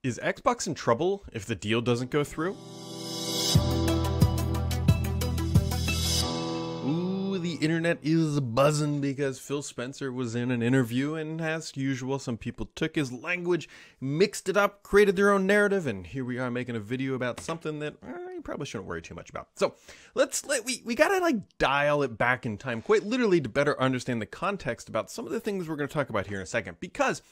Is Xbox in trouble if the deal doesn't go through? Ooh, the internet is buzzing because Phil Spencer was in an interview, and as usual, some people took his language, mixed it up, created their own narrative, and here we are making a video about something that you probably shouldn't worry too much about. So we gotta dial it back in time, quite literally, to better understand the context about some of the things we're going to talk about here in a second, because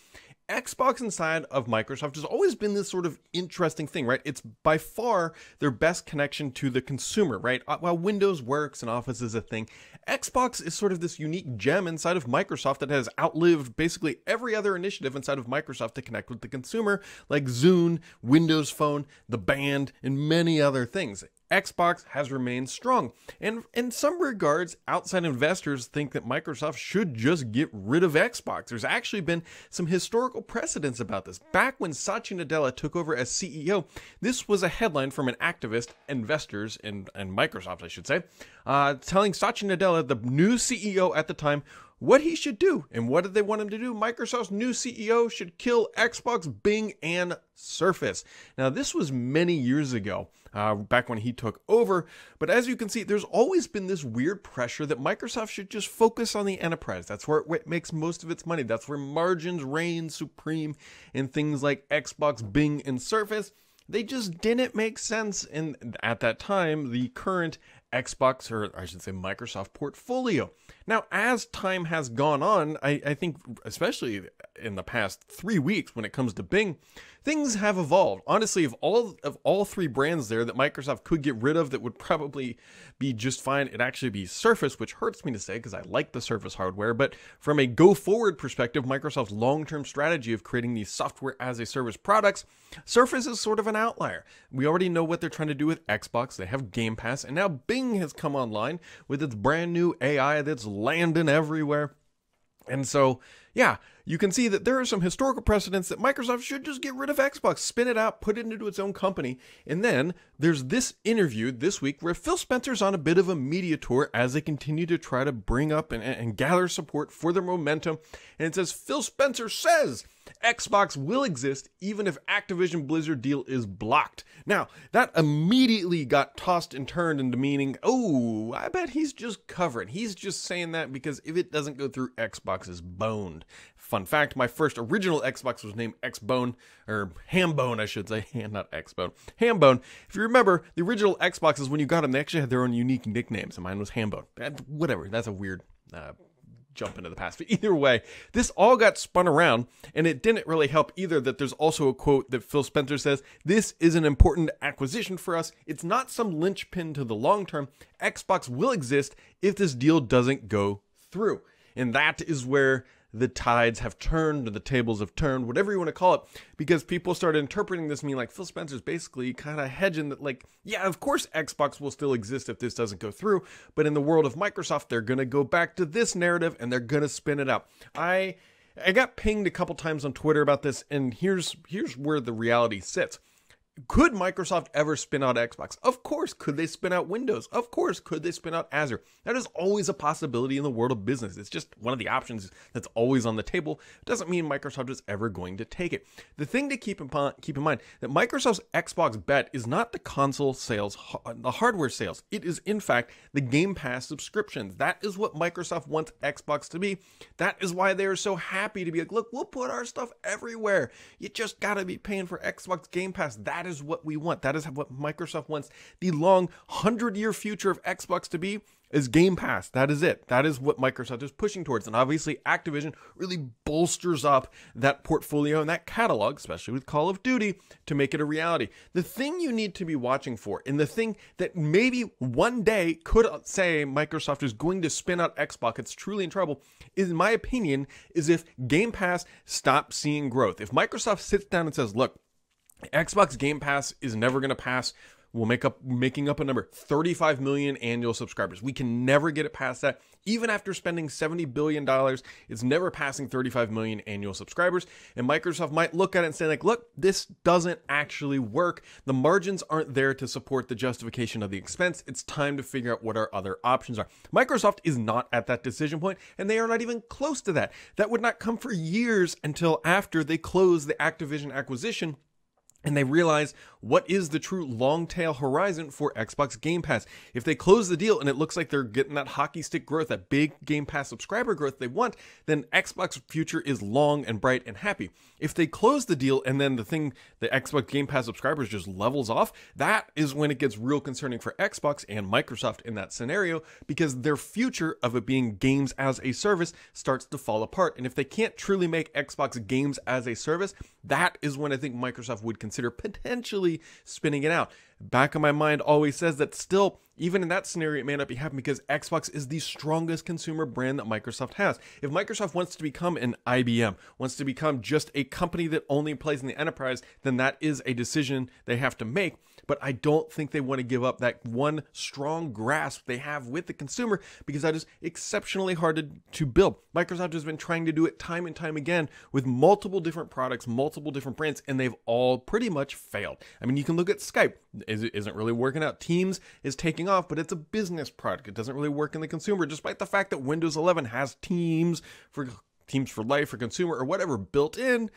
Xbox inside of Microsoft has always been this sort of interesting thing, right? It's by far their best connection to the consumer, right? While Windows works and Office is a thing, Xbox is sort of this unique gem inside of Microsoft that has outlived basically every other initiative inside of Microsoft to connect with the consumer, like Zune, Windows Phone, the Band, and many other things. Xbox has remained strong, and in some regards, outside investors think that Microsoft should just get rid of Xbox. There's actually been some historical precedents about this. Back when Satya Nadella took over as CEO, this was a headline from an activist, investors, and Microsoft, I should say, telling Satya Nadella, the new CEO at the time, what he should do. And what did they want him to do? Microsoft's new CEO should kill Xbox, Bing, and Surface. Now, this was many years ago, back when he took over. But as you can see, there's always been this weird pressure that Microsoft should just focus on the enterprise. That's where it makes most of its money. That's where margins reign supreme in things like Xbox, Bing, and Surface. They just didn't make sense in, at that time, the current Xbox, or I should say Microsoft portfolio. Now, as time has gone on, I think especially in the past 3 weeks when it comes to Bing, things have evolved. Honestly, of all three brands there that Microsoft could get rid of that would probably be just fine, it'd actually be Surface, which hurts me to say because I like the Surface hardware. But from a go-forward perspective, Microsoft's long-term strategy of creating these software-as-a-service products, Surface is sort of an outlier. We already know what they're trying to do with Xbox. They have Game Pass, and now Bing has come online with its brand new AI that's landing everywhere. And so, yeah, you can see that there are some historical precedents that Microsoft should just get rid of Xbox, spin it out, put it into its own company. And then there's this interview this week where Phil Spencer's on a bit of a media tour as they continue to try to bring up and gather support for their momentum. And it says, Phil Spencer says Xbox will exist even if Activision Blizzard deal is blocked. Now, that immediately got tossed and turned into meaning, oh, I bet he's just covering. He's just saying that because if it doesn't go through, Xbox is boned. Fun fact, my first original Xbox was named Xbone, or Hambone, I should say, not Xbone, Hambone. If you remember, the original Xboxes, when you got them, they actually had their own unique nicknames, and mine was Hambone. Whatever, that's a weird jump into the past. But either way, this all got spun around, and it didn't really help either that there's also a quote that Phil Spencer says, this is an important acquisition for us. It's not some linchpin to the long term. Xbox will exist if this deal doesn't go through. And that is where the tides have turned, or the tables have turned, whatever you want to call it, because people started interpreting this mean like Phil Spencer's basically kind of hedging that, like, yeah, of course Xbox will still exist if this doesn't go through, but in the world of Microsoft, they're going to go back to this narrative and they're going to spin it out. I got pinged a couple times on Twitter about this, and here's where the reality sits. Could Microsoft ever spin out Xbox? Of course. Could they spin out Windows? Of course. Could they spin out Azure? That is always a possibility in the world of business. It's just one of the options that's always on the table. It doesn't mean Microsoft is ever going to take it. The thing to keep in mind that Microsoft's Xbox bet is not the console sales, the hardware sales. It is, in fact, the Game Pass subscriptions. That is what Microsoft wants Xbox to be. That is why they are so happy to be like, look, we'll put our stuff everywhere. You just got to be paying for Xbox Game Pass. That is what we want. That is what Microsoft wants the long 100-year future of Xbox to be, is Game Pass. That is it. That is what Microsoft is pushing towards. And obviously Activision really bolsters up that portfolio and that catalog, especially with Call of Duty, to make it a reality. The thing you need to be watching for, and the thing that maybe one day could say Microsoft is going to spin out Xbox, it's truly in trouble, is, in my opinion, is if Game Pass stops seeing growth. If Microsoft sits down and says, look, Xbox Game Pass is never going to pass, making up a number, 35 million annual subscribers. We can never get it past that. Even after spending $70 billion, it's never passing 35 million annual subscribers. And Microsoft might look at it and say, like, look, this doesn't actually work. The margins aren't there to support the justification of the expense. It's time to figure out what our other options are. Microsoft is not at that decision point, and they are not even close to that. That would not come for years until after they close the Activision acquisition, And they realize what is the true long tail horizon for Xbox Game Pass. If they close the deal and it looks like they're getting that hockey stick growth, that big Game Pass subscriber growth they want, then Xbox future is long and bright and happy. If they close the deal and then the Xbox Game Pass subscribers just levels off, that is when it gets real concerning for Xbox and Microsoft in that scenario, because their future of it being games as a service starts to fall apart. And if they can't truly make Xbox games as a service, that is when I think Microsoft would consider potentially spinning it out. Back of my mind always says that still, even in that scenario, it may not be happening because Xbox is the strongest consumer brand that Microsoft has. If Microsoft wants to become an IBM, wants to become just a company that only plays in the enterprise, then that is a decision they have to make. But I don't think they want to give up that one strong grasp they have with the consumer, because that is exceptionally hard to build. Microsoft has been trying to do it time and time again with multiple different products, multiple different brands, and they've all pretty much failed. I mean, you can look at Skype. It isn't really working out. Teams is taking off, but it's a business product. It doesn't really work in the consumer, despite the fact that Windows 11 has Teams for Life or consumer or whatever built in.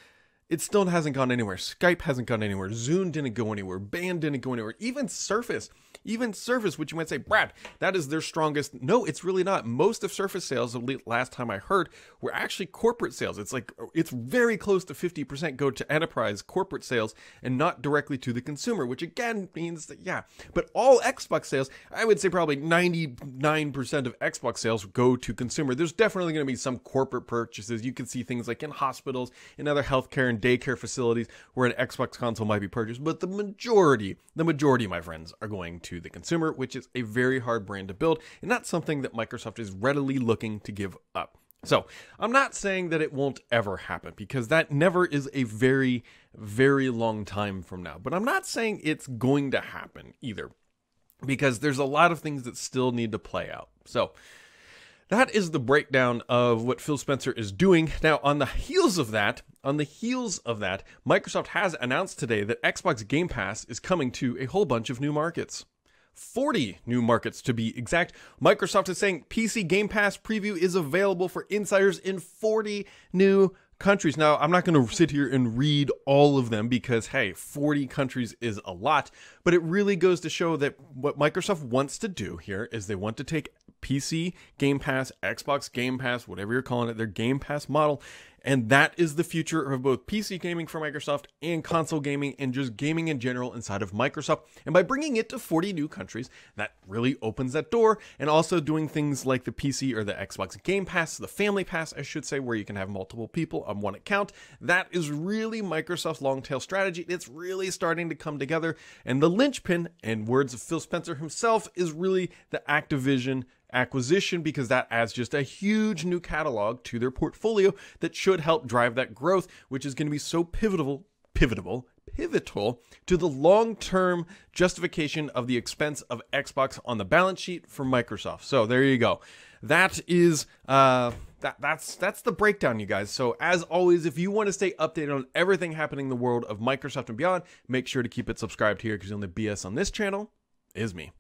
It still hasn't gone anywhere. Skype hasn't gone anywhere. Zoom didn't go anywhere. Band didn't go anywhere. Even Surface, which you might say, Brad, that is their strongest. No, it's really not. Most of Surface sales, at least last time I heard, were actually corporate sales. It's very close to 50% go to enterprise corporate sales and not directly to the consumer, which again means that, yeah. But all Xbox sales, I would say probably 99% of Xbox sales go to consumer. There's definitely going to be some corporate purchases. You can see things like in hospitals, in other healthcare and daycare facilities where an Xbox console might be purchased, but the majority, my friends, are going to the consumer, which is a very hard brand to build and not something that Microsoft is readily looking to give up. So I'm not saying that it won't ever happen, because that never is a very, very long time from now, but I'm not saying it's going to happen either, because there's a lot of things that still need to play out. So that is the breakdown of what Phil Spencer is doing. Now, on the heels of that, Microsoft has announced today that Xbox Game Pass is coming to a whole bunch of new markets. 40 new markets to be exact. Microsoft is saying PC Game Pass preview is available for insiders in 40 new countries. Now, I'm not going to sit here and read all of them because, hey, 40 countries is a lot, but it really goes to show that what Microsoft wants to do here is they want to take PC Game Pass, Xbox Game Pass, whatever you're calling it, their Game Pass model, and that is the future of both PC gaming for Microsoft and console gaming and just gaming in general inside of Microsoft. And by bringing it to 40 new countries, that really opens that door. And also doing things like the PC or the Xbox Game Pass, the Family Pass, I should say, where you can have multiple people on one account. That is really Microsoft's long tail strategy. It's really starting to come together. And the linchpin, in words of Phil Spencer himself, is really the Activision acquisition, because that adds just a huge new catalog to their portfolio that should help drive that growth, which is going to be so pivotal to the long-term justification of the expense of Xbox on the balance sheet for Microsoft. So there you go. That is that's the breakdown, you guys. So as always, if you want to stay updated on everything happening in the world of Microsoft and beyond, make sure to keep it subscribed here, because the only BS on this channel is me.